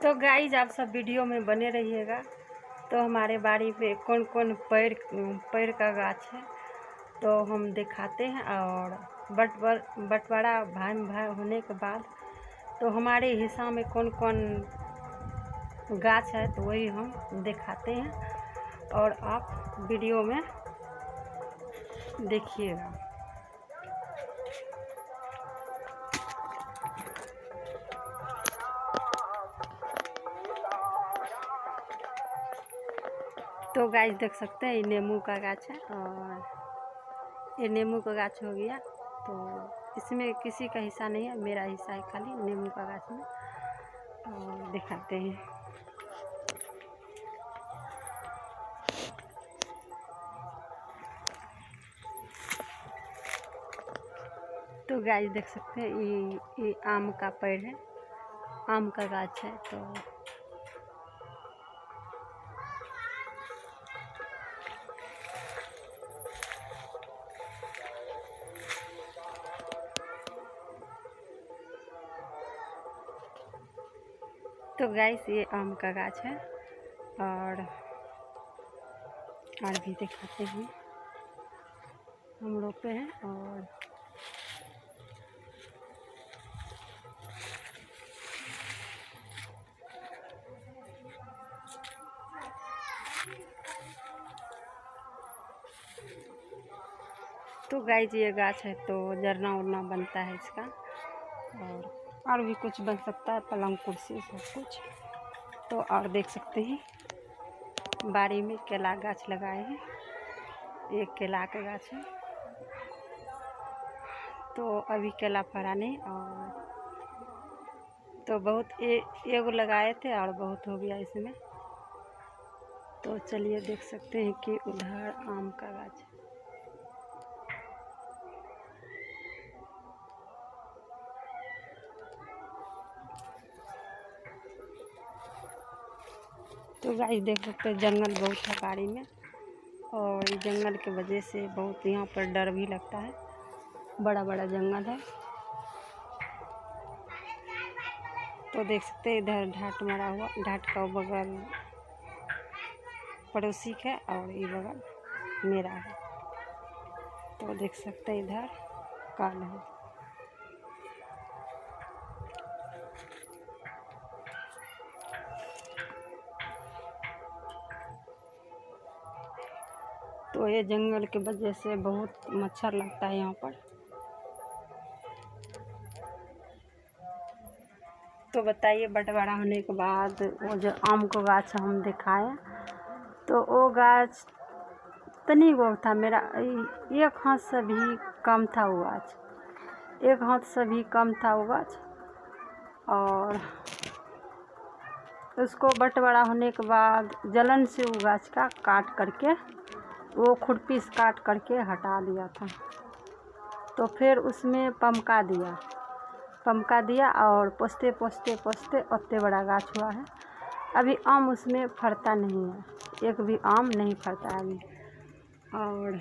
तो गाइज आप सब वीडियो में बने रहिएगा। तो हमारे बाड़ी पे कौन कौन पेड़ का गाछ है तो हम दिखाते हैं। और बंटवारा भाई होने के बाद तो हमारे हिस्सा में कौन कौन गाछ है तो वही हम दिखाते हैं और आप वीडियो में देखिएगा। तो गाइस देख सकते हैं ये नींबू का गाछ है और ये नींबू का गाछ हो गया। तो इसमें किसी का हिस्सा नहीं है, मेरा हिस्सा है खाली नींबू का गाछ में। और दिखाते हैं। तो गाइस देख सकते हैं ये आम का पेड़ है, आम का गाछ है। तो गाइस ये आम का गाछ है और भी दिखाते हैं। हम रोपे हैं और तो गाइस ये गाछ है तो जरना उरना बनता है इसका और भी कुछ बन सकता है, पलंग कुर्सी सब कुछ। तो और देख सकते हैं बाड़ी में केला गाछ लगाए हैं, एक केला का गाछ है। तो अभी केला फरा नहीं और तो बहुत एगो लगाए थे और बहुत हो गया इसमें। तो चलिए देख सकते हैं कि उधर आम का गाछ है। तो गाइस देख सकते हैं जंगल बहुत है बाड़ी में और जंगल के वजह से बहुत यहाँ पर डर भी लगता है, बड़ा बड़ा जंगल है। तो देख सकते हैं इधर ढाट मारा हुआ, ढाट का बगल पड़ोसी है और ये बगल मेरा है। तो देख सकते हैं इधर काल है। तो ये जंगल के वजह से बहुत मच्छर लगता है यहाँ पर। तो बताइए बंटवारा होने के बाद वो जो आम को गाछ हम दिखाए तो वो गाछ तनी गो था, मेरा एक हाथ से भी कम था वो गाछ, एक हाथ से भी कम था वो गाछ। और उसको बंटवारा होने के बाद जलन से वो गाछ का काट करके वो खुरपी से काट करके हटा दिया था। तो फिर उसमें पमका दिया और पोसते उतने बड़ा गाछ हुआ है। अभी आम उसमें फरता नहीं है, एक भी आम नहीं फरता है अभी। और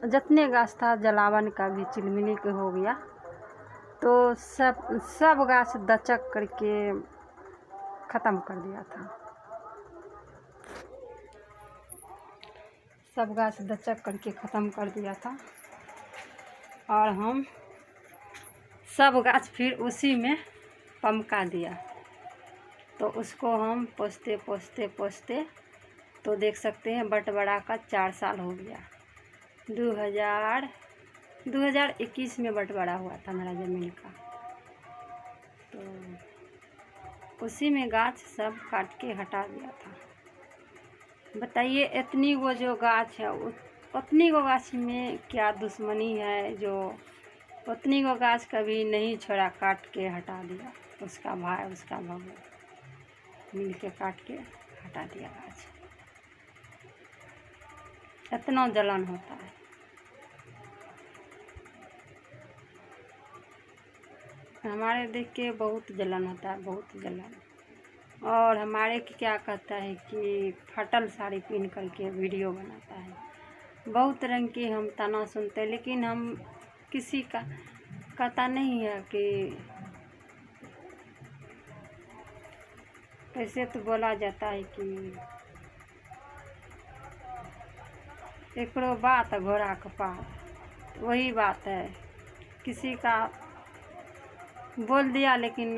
जितने गाछ था जलावन का भी चिलमिली के हो गया। तो सब गाछ दचक करके ख़त्म कर दिया था, सब गाछ दचक करके ख़त्म कर दिया था। और हम सब गाछ फिर उसी में पमका दिया। तो उसको हम पोसते तो देख सकते हैं बंटवारा का 4 साल हो गया। 2021 में बंटवारा हुआ था मेरा ज़मीन का। तो उसी में गाछ सब काट के हटा दिया था। बताइए इतनी वो जो गाछ है उतनी वो गाछ में क्या दुश्मनी है जो उतनी को गाछ कभी नहीं छोड़ा, काट के हटा दिया। उसका भाई उसका भगवान मिल के काट के हटा दिया गाछ। इतना जलन होता है। हमारे देख के बहुत जलन होता है, बहुत जलन। और हमारे क्या कहता है कि फटल साड़ी पहन करके वीडियो बनाता है। बहुत रंग की हम ताना सुनते हैं, लेकिन हम किसी का कहता नहीं है कि कैसे तो बोला जाता है कि एकरो बात घोड़ा का पात, वही बात है। किसी का बोल दिया लेकिन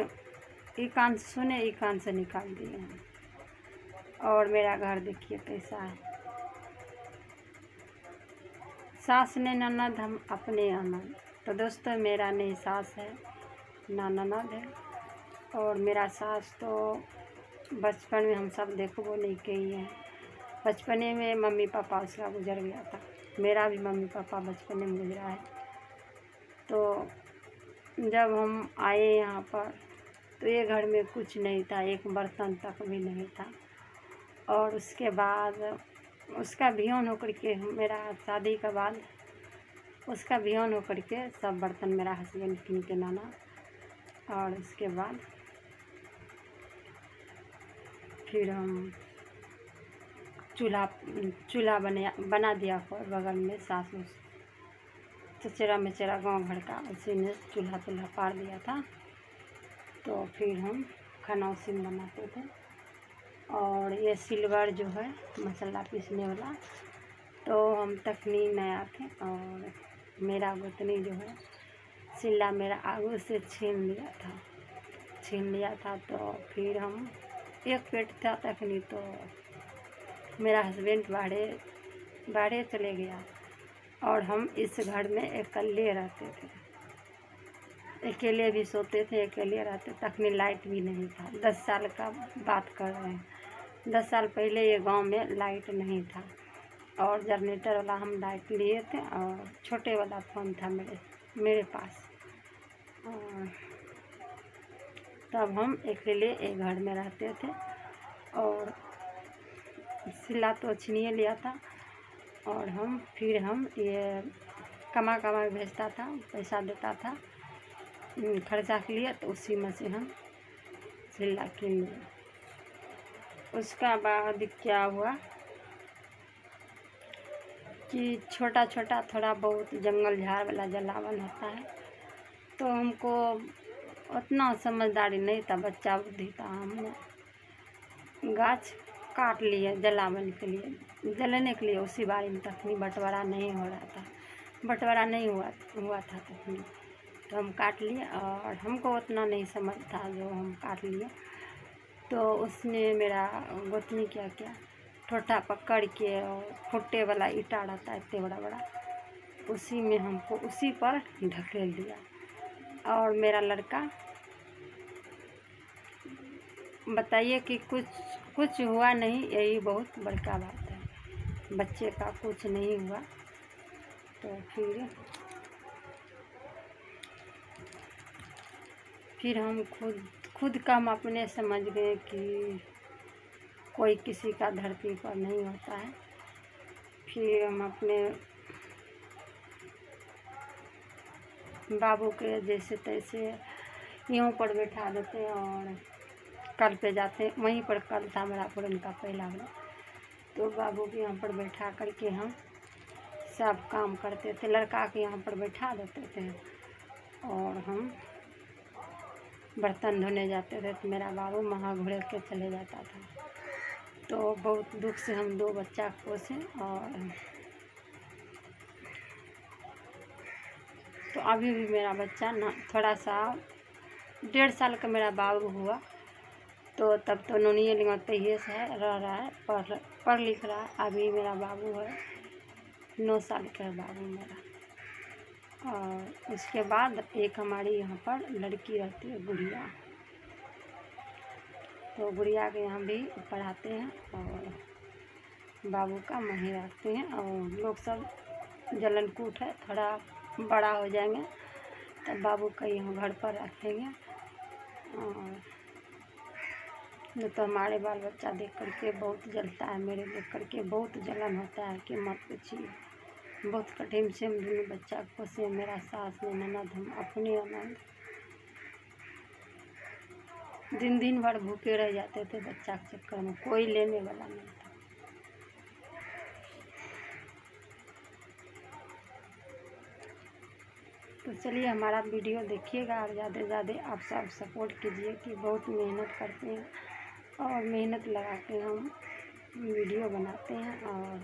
एक कान से सुने एक कान से निकाल दिए हैं। और मेरा घर देखिए कैसा है। सास ने ननद हम अपने अनंद। तो दोस्तों मेरा नहीं सास है ना ननद है। और मेरा सास तो बचपन में हम सब देखो नहीं किए हैं। बचपने में मम्मी पापा उसका गुजर गया था। मेरा भी मम्मी पापा बचपने में गुजरा है। तो जब हम आए यहाँ पर तो ये घर में कुछ नहीं था, एक बर्तन तक भी नहीं था। और उसके बाद उसका विहान होकर के मेरा शादी के बाद उसका विहान होकर के सब बर्तन मेरा हस्बैंड किन के लाना। और उसके बाद फिर हम चूल्हा बना दिया बगल में सास चचेरा मेचेरा गांव घर का, उसी ने चूल्हा पार दिया था। तो फिर हम खाना उसी में बनाते थे। और ये सिल्वर जो है मसाला पीसने वाला, तो हम तकनी नया थे। और मेरा गोतनी जो है सिल्ला मेरा आगू से छीन लिया था। तो फिर हम एक पेट था तकनी, तो मेरा हस्बैंड बाहरे चले गया। और हम इस घर में अकेले रहते थे, अकेले भी सोते थे, अकेले रहते। तकनी लाइट भी नहीं था। 10 साल का बात कर रहे हैं। 10 साल पहले ये गांव में लाइट नहीं था। और जनरेटर वाला हम लाइट लिए थे और छोटे वाला फ़ोन था मेरे पास। और तब हम अकेले एक घर में रहते थे। और सिला तो छीनिए लिया था। और फिर हम ये कमा भेजता था, पैसा देता था खर्चा के लिए। तो उसी में से हम सिल्ला किन लिए। उसका बाद क्या हुआ कि छोटा थोड़ा बहुत जंगल झाड़ वाला जलावन होता है। तो हमको उतना समझदारी नहीं था, बच्चा बुद्धि था। हमने गाछ काट लिए जलावन के लिए, जलने के लिए। उसी बारे में तकनी बंटवारा नहीं हो रहा था, बंटवारा नहीं हुआ था तकनी। तो हम काट लिए और हमको उतना नहीं समझ था, जो हम काट लिए। तो उसने मेरा गोतनी क्या ठोठा पकड़ के और फुट्टे वाला ईटा रहता है इतने बड़ा, उसी में हमको उसी पर ढकेल दिया। और मेरा लड़का, बताइए कि कुछ हुआ नहीं, यही बहुत बड़का बात है। बच्चे का कुछ नहीं हुआ। तो फिर हम खुद का हम अपने समझ गए कि कोई किसी का धरती पर नहीं होता है। फिर हम अपने बाबू के जैसे तैसे यूँ पर बैठा देते और कल पे जाते। वहीं पर कल था मेरा पुरन का पहला वाला। तो बाबू के यहाँ पर बैठा करके हम सब काम करते थे। लड़का के यहाँ पर बैठा देते थे और हम बर्तन धोने जाते थे। तो मेरा बाबू वहाँ घुड़ के चले जाता था। तो बहुत दुख से हम 2 बच्चा पोसे। और तो अभी भी मेरा बच्चा ना थोड़ा सा 1.5 साल का मेरा बाबू हुआ। तो तब तो नोनिए लिंगते ही से रह रहा है, पढ़ लिख रहा है। अभी मेरा बाबू है 9 साल का बाबू मेरा। और उसके बाद एक हमारी यहाँ पर लड़की रहती है गुड़िया। तो गुड़िया के यहाँ भी पढ़ाते हैं और बाबू का वहीं रखते हैं। और लोग सब जलनकूट है, थोड़ा बड़ा हो जाएंगे तब बाबू का यहाँ घर पर रखेंगे। और नहीं तो हमारे बाल बच्चा देख करके बहुत जलता है, मेरे देख करके बहुत जलन होता है कि मत पूछिए। बहुत कठिन से हम दोनों बच्चा पोसे। मेरा सास ने ननद, हम अपने अनंद दिन भर भूखे रह जाते थे बच्चा के चक्कर में, कोई लेने वाला नहीं था। तो चलिए हमारा वीडियो देखिएगा और ज़्यादा से ज़्यादा आप सब सपोर्ट कीजिए कि बहुत मेहनत करते हैं और मेहनत लगा के हम वीडियो बनाते हैं और